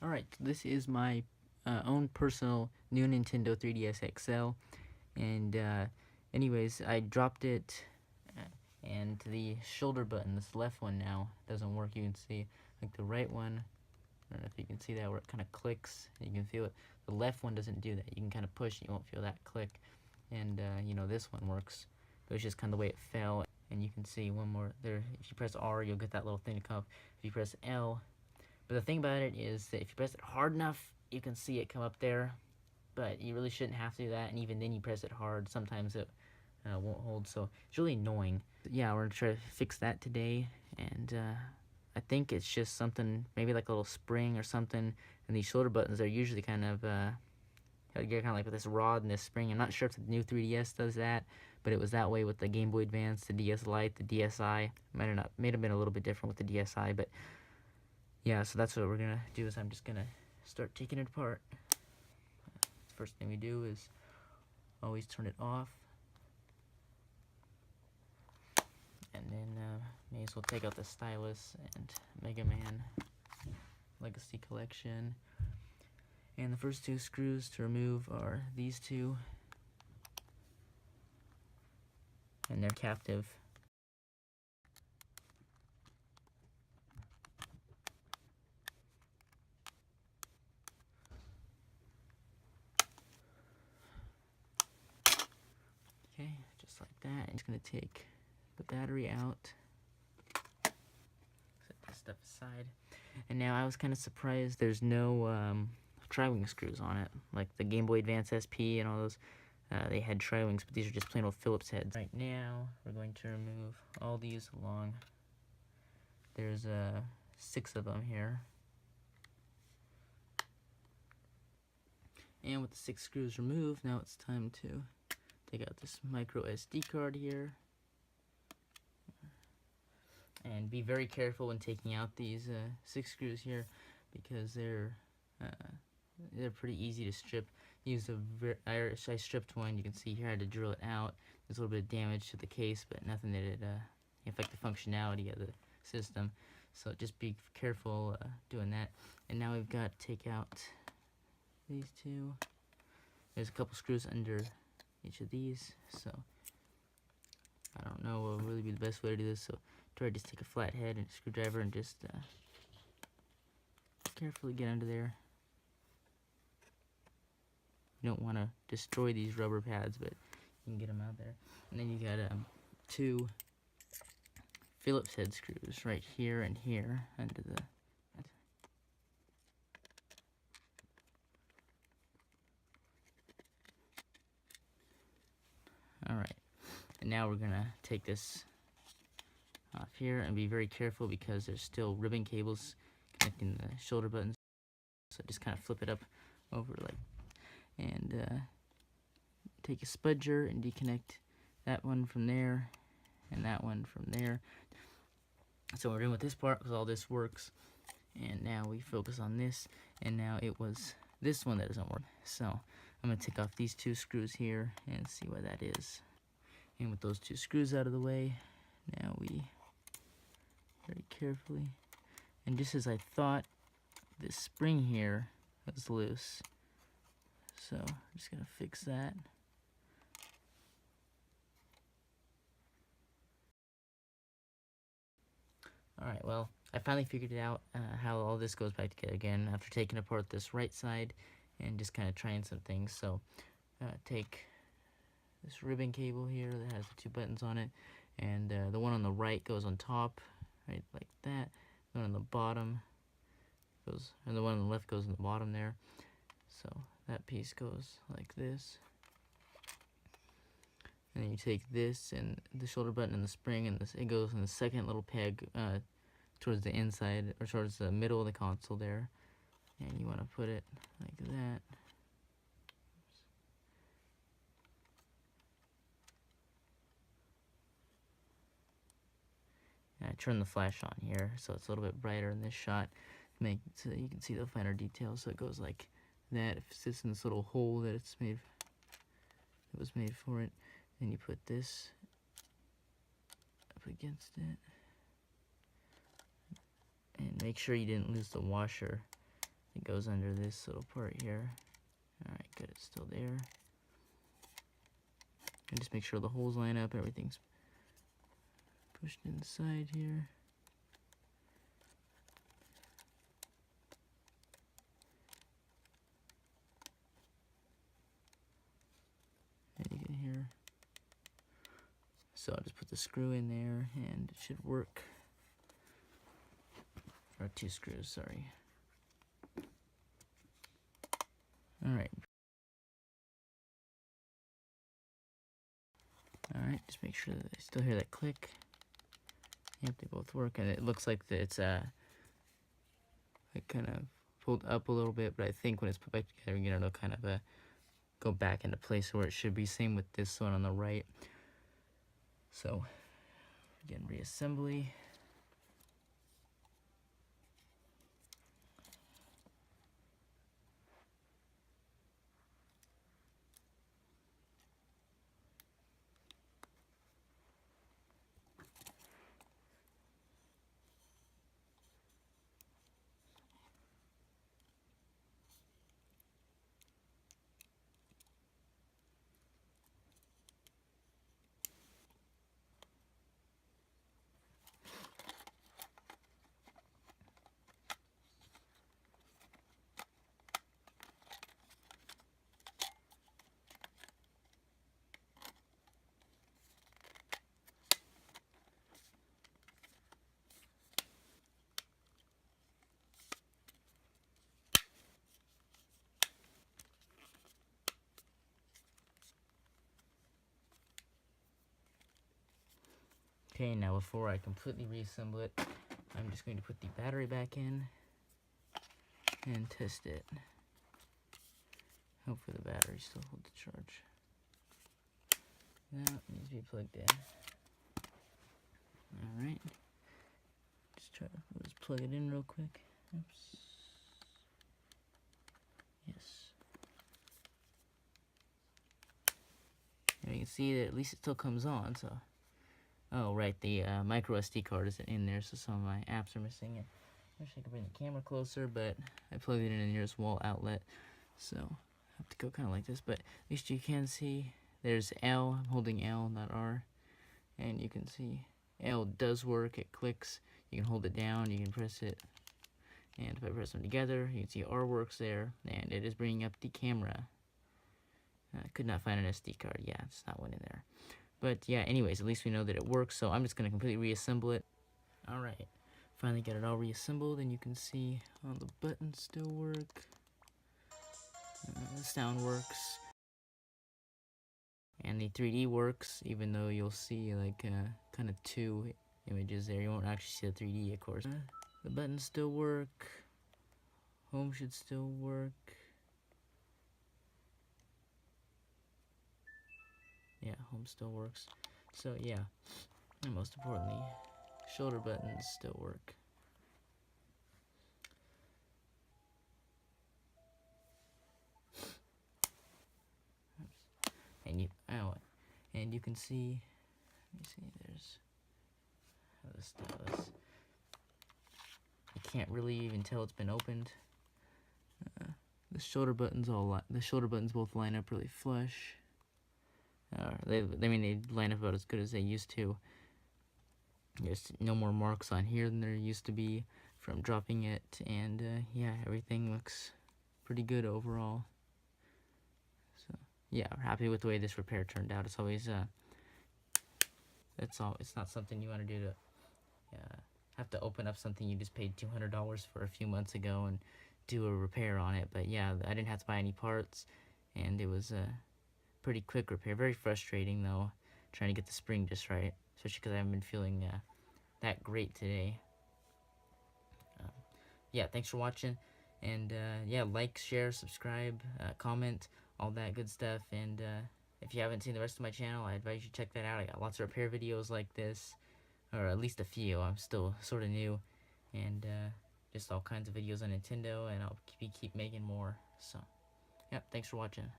Alright, this is my own personal new Nintendo 3DS XL, and anyways, I dropped it, and the shoulder button, this left one now, doesn't work. You can see, like the right one, I don't know if you can see that, where it kind of clicks, you can feel it. The left one doesn't do that. You can kind of push, and you won't feel that click, and you know, this one works, but it's just kind of the way it fell. And you can see one more there. If you press R, you'll get that little thing to come up. If you press L, but the thing about it is that if you press it hard enough, you can see it come up there, but you really shouldn't have to do that, and even then you press it hard, sometimes it won't hold, so it's really annoying. Yeah, we're gonna try to fix that today, and I think it's just something, maybe like a little spring or something, and these shoulder buttons are usually kind of, get kind of like with this rod and this spring. I'm not sure if the new 3DS does that, but it was that way with the Game Boy Advance, the DS Lite, the DSi. Might have been a little bit different with the DSi, but yeah, so that's what we're gonna do. Is I'm just gonna start taking it apart. First thing we do is always turn it off, and then may as well take out the stylus and Mega Man Legacy Collection. And the first two screws to remove are these two, and they're captive. Okay, just like that. I'm just gonna take the battery out, set this stuff aside, and now I was kind of surprised there's no tri-wing screws on it, like the Game Boy Advance SP and all those. They had tri-wings, but these are just plain old Phillips heads. Right now, we're going to remove all these along. There's 6 of them here. And with the 6 screws removed, now it's time to take out this micro SD card here. And be very careful when taking out these 6 screws here, because they're pretty easy to strip. I stripped one. You can see here I had to drill it out. There's a little bit of damage to the case, but nothing that it affect the functionality of the system. So just be careful doing that. And now we've got to take out these 2. There's a couple screws under each of these, so I don't know what will really be the best way to do this. So try to just take a flat head and a screwdriver and just carefully get under there. You don't want to destroy these rubber pads, but you can get them out there. And then you got 2 Phillips head screws right here and here under the. Alright, and now we're gonna take this off here and be very careful, because there's still ribbon cables connecting the shoulder buttons. So just kind of flip it up over like, and take a spudger and deconnect that one from there and that one from there. So we're done with this part, because all this works, and now we focus on this. And now it was this one that doesn't work, so I'm gonna take off these 2 screws here and see why that is. And with those 2 screws out of the way, now we very carefully, and just as I thought, this spring here was loose, so I'm just gonna fix that. Alright, well, I finally figured it out, how all this goes back together again after taking apart this right side and just kind of trying some things. So take this ribbon cable here that has the 2 buttons on it, and the one on the right goes on top, right, like that. The one on the bottom goes, and the one on the left goes in the bottom there. So that piece goes like this. And then you take this and the shoulder button and the spring, and it goes in the second little peg towards the inside, or towards the middle of the console there. And you want to put it like that. And I turn the flash on here so it's a little bit brighter in this shot, so that you can see the finer details. So it goes like that. It sits in this little hole that it was made for it. Then you put this up against it, and make sure you didn't lose the washer It goes under this little part here. Alright, good, it's still there. And just make sure the holes line up, everything's pushed inside here. And you can hear. So I'll just put the screw in there and it should work. Or 2 screws, sorry. Alright. Alright, just make sure that I still hear that click. Yep, they both work, and it looks like it's like kind of pulled up a little bit, but I think when it's put back together, you know, it'll kind of go back into place where it should be. Same with this one on the right. So, again, reassembly. Okay, now before I completely reassemble it, I'm just going to put the battery back in and test it. Hopefully the battery still holds the charge. Now it needs to be plugged in. Alright. Let's plug it in real quick. Oops. Yes. Now you can see that at least it still comes on, so. Oh, right, the micro SD card isn't in there, so some of my apps are missing. And I wish I could bring the camera closer, but I plugged it in the nearest wall outlet, so I have to go kind of like this. But at least you can see there's L. I'm holding L, not R. And you can see L does work. It clicks. You can hold it down. You can press it. And if I press them together, you can see R works there. And it is bringing up the camera. I could not find an SD card. Yeah, it's not one in there. But yeah, anyways, at least we know that it works, so I'm just going to completely reassemble it. Alright, finally got it all reassembled, and you can see all the buttons still work. The sound works. And the 3D works, even though you'll see like kind of 2 images there. You won't actually see the 3D, of course. The buttons still work. Home should still work. Yeah, home still works. So yeah, and most importantly, shoulder buttons still work. And you can see, let me see, there's the stylus. You can't really even tell it's been opened. The shoulder buttons both line up really flush. They line up about as good as they used to. There's no more marks on here than there used to be from dropping it, and yeah, everything looks pretty good overall. So yeah, we're happy with the way this repair turned out. It's always it's not something you want to do to have to open up something you just paid $200 for a few months ago and do a repair on it. But yeah, I didn't have to buy any parts, and it was a pretty quick repair. Very frustrating though, trying to get the spring just right, especially because I haven't been feeling that great today. Yeah, thanks for watching, and yeah, like, share, subscribe, comment, all that good stuff. And if you haven't seen the rest of my channel, I advise you to check that out. I got lots of repair videos like this, or at least a few. I'm still sort of new, and just all kinds of videos on Nintendo, and I'll keep making more. So, yeah, thanks for watching.